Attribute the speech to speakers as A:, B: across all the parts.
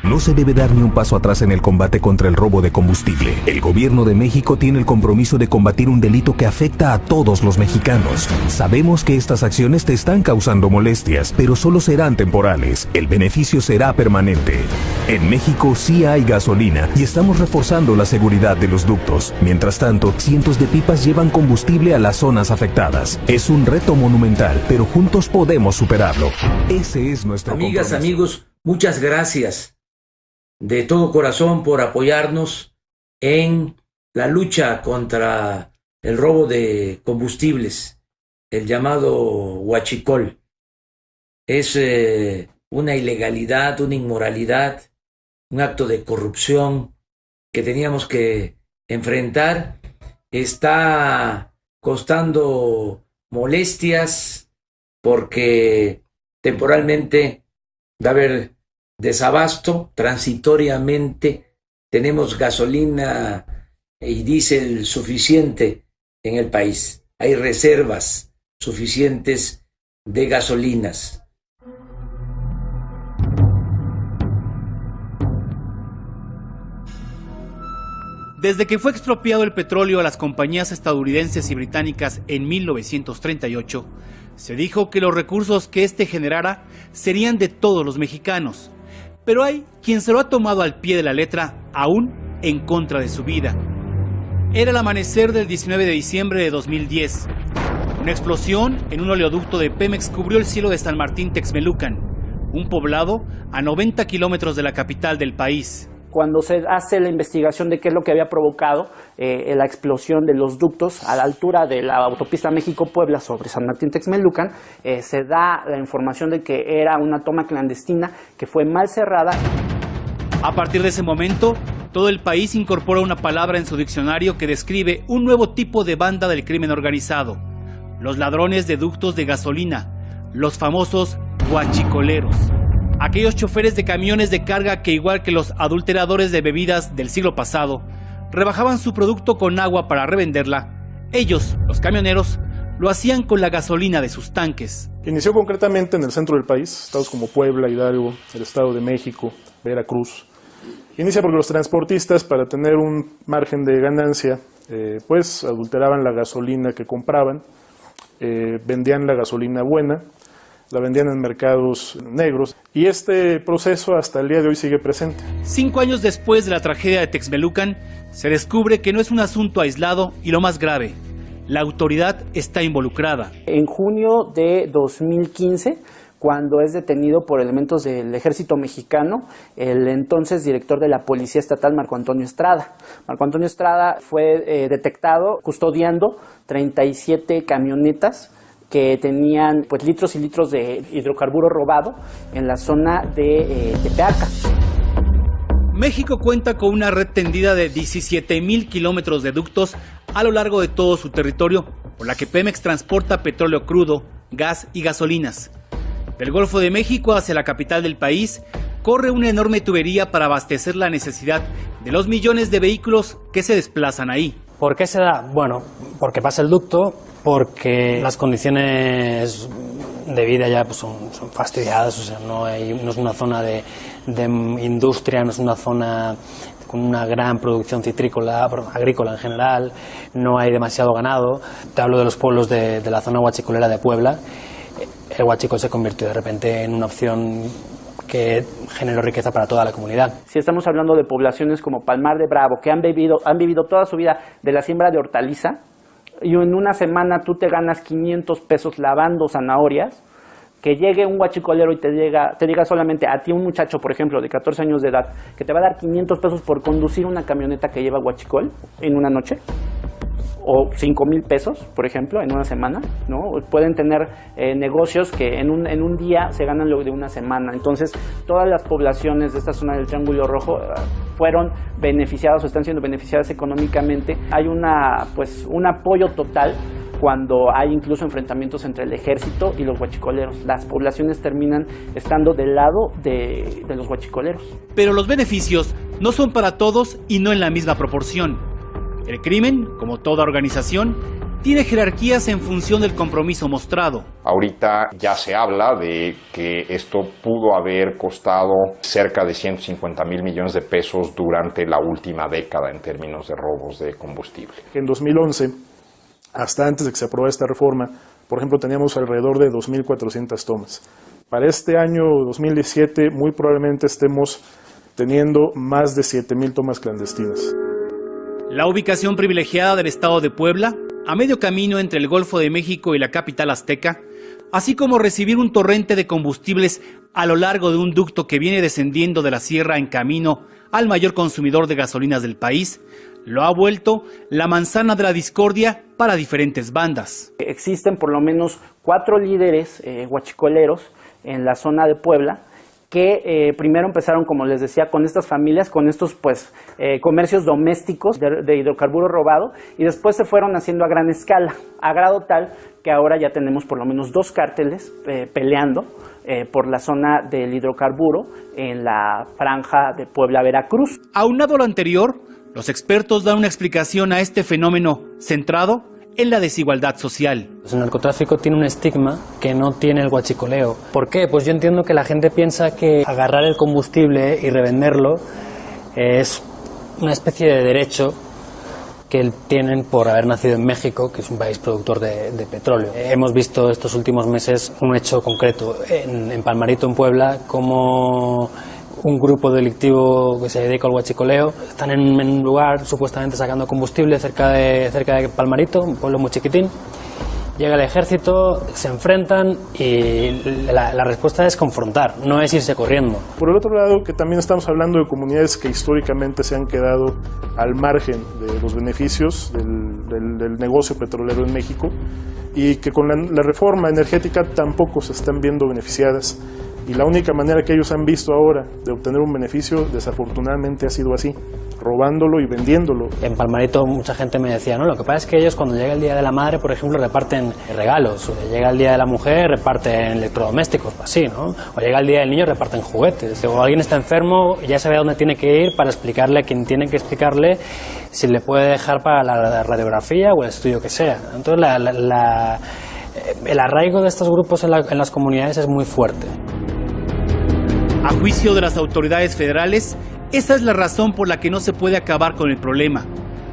A: No se debe dar ni un paso atrás en el combate contra el robo de combustible. El gobierno de México tiene el compromiso de combatir un delito que afecta a todos los mexicanos. Sabemos que estas acciones te están causando molestias, pero solo serán temporales. El beneficio será permanente. En México sí hay gasolina y estamos reforzando la seguridad de los ductos. Mientras tanto, cientos de pipas llevan combustible a las zonas afectadas. Es un reto monumental, pero juntos podemos superarlo. Ese es nuestro
B: Amigas,
A: compromiso.
B: amigos, muchas gracias de todo corazón por apoyarnos en la lucha contra el robo de combustibles, el llamado huachicol. Es una ilegalidad, una inmoralidad, un acto de corrupción que teníamos que enfrentar. Está costando molestias porque temporalmente va a haber desabasto, transitoriamente tenemos gasolina y diésel suficiente en el país. Hay reservas suficientes de gasolinas.
C: Desde que fue expropiado el petróleo a las compañías estadounidenses y británicas en 1938, se dijo que los recursos que éste generara serían de todos los mexicanos. Pero hay quien se lo ha tomado al pie de la letra, aún en contra de su vida. Era el amanecer del 19 de diciembre de 2010. Una explosión en un oleoducto de Pemex cubrió el cielo de San Martín Texmelucan, un poblado a 90 kilómetros de la capital del país.
D: Cuando se hace la investigación de qué es lo que había provocado la explosión de los ductos a la altura de la autopista México-Puebla sobre San Martín Texmelucan, se da la información de que era una toma clandestina que fue mal cerrada.
C: A partir de ese momento, todo el país incorpora una palabra en su diccionario que describe un nuevo tipo de banda del crimen organizado: los ladrones de ductos de gasolina, los famosos huachicoleros. Aquellos choferes de camiones de carga que, igual que los adulteradores de bebidas del siglo pasado, rebajaban su producto con agua para revenderla, ellos, los camioneros, lo hacían con la gasolina de sus tanques.
E: Inició concretamente en el centro del país, estados como Puebla, Hidalgo, el Estado de México, Veracruz. Inicia porque los transportistas, para tener un margen de ganancia, pues adulteraban la gasolina que compraban, vendían la gasolina buena, la vendían en mercados negros, y este proceso hasta el día de hoy sigue presente.
C: 5 años después de la tragedia de Texmelucan, se descubre que no es un asunto aislado y, lo más grave, la autoridad está involucrada.
D: En junio de 2015, cuando es detenido por elementos del ejército mexicano, el entonces director de la Policía Estatal, Marco Antonio Estrada. Marco Antonio Estrada fue detectado custodiando 37 camionetas que tenían pues litros y litros de hidrocarburo robado en la zona de Tepeaca.
C: México cuenta con una red tendida de 17,000 kilómetros de ductos a lo largo de todo su territorio, por la que Pemex transporta petróleo crudo, gas y gasolinas. Del Golfo de México hacia la capital del país corre una enorme tubería para abastecer la necesidad de los millones de vehículos que se desplazan ahí.
F: ¿Por qué se da? Bueno, porque pasa el ducto, porque las condiciones de vida ya pues, son fastidiadas, o sea, no es una zona de industria, no es una zona con una gran producción citrícola, agrícola en general, no hay demasiado ganado. Te hablo de los pueblos de la zona huachicolera de Puebla. El huachicol se convirtió de repente en una opción que generó riqueza para toda la comunidad.
D: Si estamos hablando de poblaciones como Palmar de Bravo, que han vivido toda su vida de la siembra de hortaliza, y en una semana tú te ganas 500 pesos lavando zanahorias, que llegue un huachicolero y te diga solamente a ti, un muchacho, por ejemplo, de 14 años de edad, que te va a dar 500 pesos por conducir una camioneta que lleva huachicol en una noche, o 5,000 pesos, por ejemplo, en una semana, ¿no? Pueden tener negocios que en un día se ganan lo de una semana. Entonces, todas las poblaciones de esta zona del Triángulo Rojo fueron beneficiadas o están siendo beneficiadas económicamente. Hay un apoyo total cuando hay incluso enfrentamientos entre el ejército y los huachicoleros. Las poblaciones terminan estando del lado de los huachicoleros.
C: Pero los beneficios no son para todos y no en la misma proporción. El crimen, como toda organización, tiene jerarquías en función del compromiso mostrado.
G: Ahorita ya se habla de que esto pudo haber costado cerca de 150,000 millones de pesos durante la última década en términos de robos de combustible.
E: En 2011, hasta antes de que se aprobara esta reforma, por ejemplo, teníamos alrededor de 2.400 tomas. Para este año 2017, muy probablemente estemos teniendo más de 7,000 tomas clandestinas.
C: La ubicación privilegiada del estado de Puebla, a medio camino entre el Golfo de México y la capital azteca, así como recibir un torrente de combustibles a lo largo de un ducto que viene descendiendo de la sierra en camino al mayor consumidor de gasolinas del país, lo ha vuelto la manzana de la discordia para diferentes bandas.
D: Existen por lo menos 4 líderes huachicoleros en la zona de Puebla, que primero empezaron, como les decía, con estas familias, con estos comercios domésticos de hidrocarburo robado, y después se fueron haciendo a gran escala, a grado tal que ahora ya tenemos por lo menos 2 cárteles peleando por la zona del hidrocarburo en la franja de Puebla-Veracruz.
C: Aunado a lo anterior, los expertos dan una explicación a este fenómeno centrado en la desigualdad social.
F: El narcotráfico tiene un estigma que no tiene el huachicoleo. ¿Por qué? Pues yo entiendo que la gente piensa que agarrar el combustible y revenderlo es una especie de derecho que tienen por haber nacido en México, que es un país productor de petróleo. Hemos visto estos últimos meses un hecho concreto en Palmarito, en Puebla, como un grupo delictivo que se dedica al huachicoleo están en un lugar supuestamente sacando combustible cerca de Palmarito, un pueblo muy chiquitín. Llega el ejército, se enfrentan y la respuesta es confrontar, no es irse corriendo.
E: Por el otro lado, que también estamos hablando de comunidades que históricamente se han quedado al margen de los beneficios del negocio petrolero en México y que con la reforma energética tampoco se están viendo beneficiadas. Y la única manera que ellos han visto ahora de obtener un beneficio, desafortunadamente, ha sido así, robándolo y vendiéndolo.
F: En Palmarito mucha gente me decía, no, lo que pasa es que ellos cuando llega el Día de la Madre, por ejemplo, reparten regalos, o llega el Día de la Mujer, reparten electrodomésticos, así, ¿no? O llega el Día del Niño, reparten juguetes. O alguien está enfermo, ya sabe a dónde tiene que ir para explicarle a quien tiene que explicarle si le puede dejar para la radiografía o el estudio que sea. Entonces el arraigo de estos grupos en las comunidades es muy fuerte.
C: A juicio de las autoridades federales, esa es la razón por la que no se puede acabar con el problema,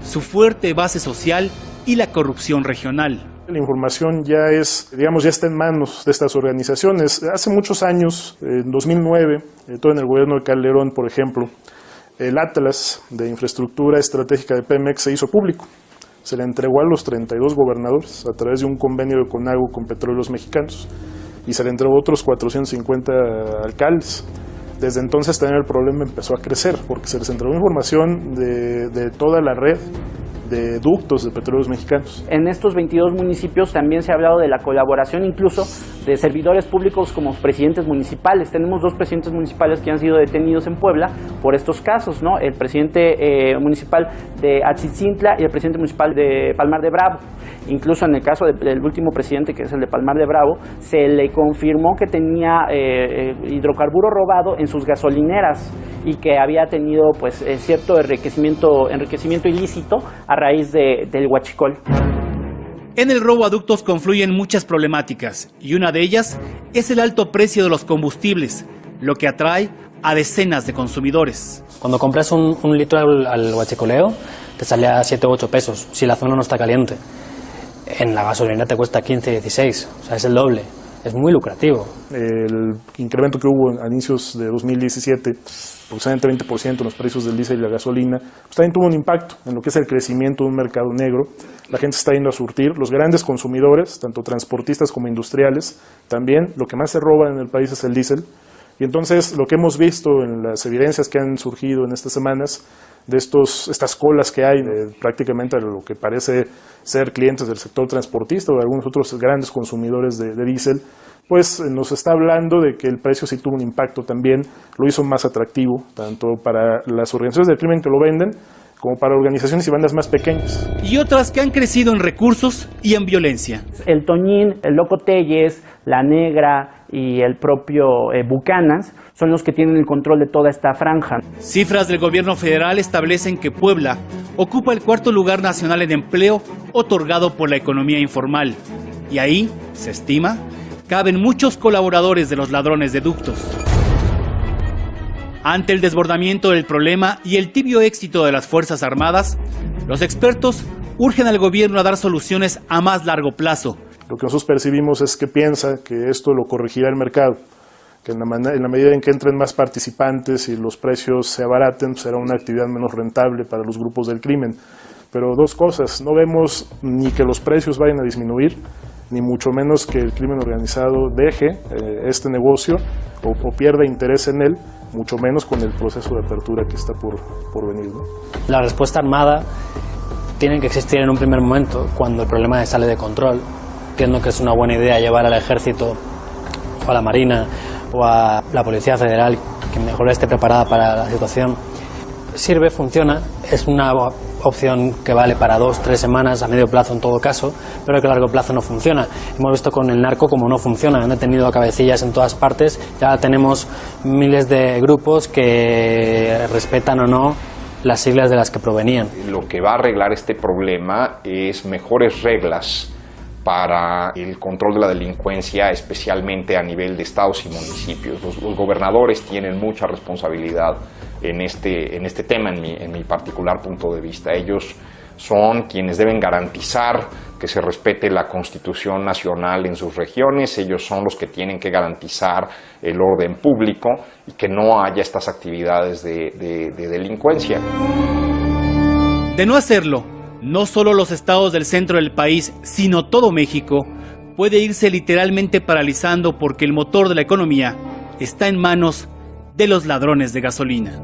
C: su fuerte base social y la corrupción regional.
E: La información ya está en manos de estas organizaciones. Hace muchos años, en 2009, todo en el gobierno de Calderón, por ejemplo, el Atlas de Infraestructura Estratégica de Pemex se hizo público. Se le entregó a los 32 gobernadores a través de un convenio de CONAGO con Petróleos Mexicanos y se le entregó a otros 450 alcaldes. Desde entonces también el problema empezó a crecer porque se les entregó información de toda la red de ductos de Petróleos Mexicanos.
D: En estos 22 municipios también se ha hablado de la colaboración incluso de servidores públicos como presidentes municipales. Tenemos 2 presidentes municipales que han sido detenidos en Puebla por estos casos, ¿no? El presidente municipal de Atzitzintla y el presidente municipal de Palmar de Bravo. Incluso en el caso del último presidente, que es el de Palmar de Bravo, se le confirmó que tenía hidrocarburo robado en sus gasolineras y que había tenido cierto enriquecimiento ilícito a raíz del huachicol.
C: En el robo a ductos confluyen muchas problemáticas y una de ellas es el alto precio de los combustibles, lo que atrae a decenas de consumidores.
F: Cuando compras un litro al huachicoleo te sale a 7 o 8 pesos si la zona no está caliente. En la gasolina te cuesta 15, 16, o sea, es el doble. Es muy lucrativo.
E: El incremento que hubo a inicios de 2017, aproximadamente 20% en los precios del diésel y la gasolina, pues también tuvo un impacto en lo que es el crecimiento de un mercado negro. La gente se está yendo a surtir. Los grandes consumidores, tanto transportistas como industriales, también lo que más se roba en el país es el diésel. Y entonces lo que hemos visto en las evidencias que han surgido en estas semanas de estas colas que hay prácticamente de lo que parece ser clientes del sector transportista o de algunos otros grandes consumidores de diésel, pues nos está hablando de que el precio sí tuvo un impacto también, lo hizo más atractivo, tanto para las organizaciones del crimen que lo venden, como para organizaciones y bandas más pequeñas.
C: Y otras que han crecido en recursos y en violencia.
D: El Toñín, el Loco Telles, La Negra y el propio Bucanas son los que tienen el control de toda esta franja.
C: Cifras del gobierno federal establecen que Puebla ocupa el 4º lugar nacional en empleo otorgado por la economía informal. Y ahí, se estima, caben muchos colaboradores de los ladrones de ductos. Ante el desbordamiento del problema y el tibio éxito de las Fuerzas Armadas, los expertos urgen al gobierno a dar soluciones a más largo plazo.
E: Lo que nosotros percibimos es que piensa que esto lo corregirá el mercado, que en la medida en que entren más participantes y los precios se abaraten, será una actividad menos rentable para los grupos del crimen. Pero dos cosas, no vemos ni que los precios vayan a disminuir, ni mucho menos que el crimen organizado deje este negocio o pierda interés en él, mucho menos con el proceso de apertura que está por venir, ¿no?
F: La respuesta armada tiene que existir en un primer momento, cuando el problema sale de control. Entiendo que es una buena idea llevar al ejército o a la marina o a la policía federal, que mejor esté preparada para la situación. Sirve, funciona, es una opción que vale para 2-3 semanas, a medio plazo en todo caso, pero que a largo plazo no funciona. Hemos visto con el narco cómo no funciona, han detenido a cabecillas en todas partes, ya tenemos miles de grupos que respetan o no las siglas de las que provenían.
G: Lo que va a arreglar este problema es mejores reglas para el control de la delincuencia, especialmente a nivel de estados y municipios. Los gobernadores tienen mucha responsabilidad en este tema, en mi particular punto de vista. Ellos son quienes deben garantizar que se respete la Constitución Nacional en sus regiones, ellos son los que tienen que garantizar el orden público y que no haya estas actividades de delincuencia.
C: De no hacerlo, no solo los estados del centro del país, sino todo México, puede irse literalmente paralizando porque el motor de la economía está en manos de los ladrones de gasolina.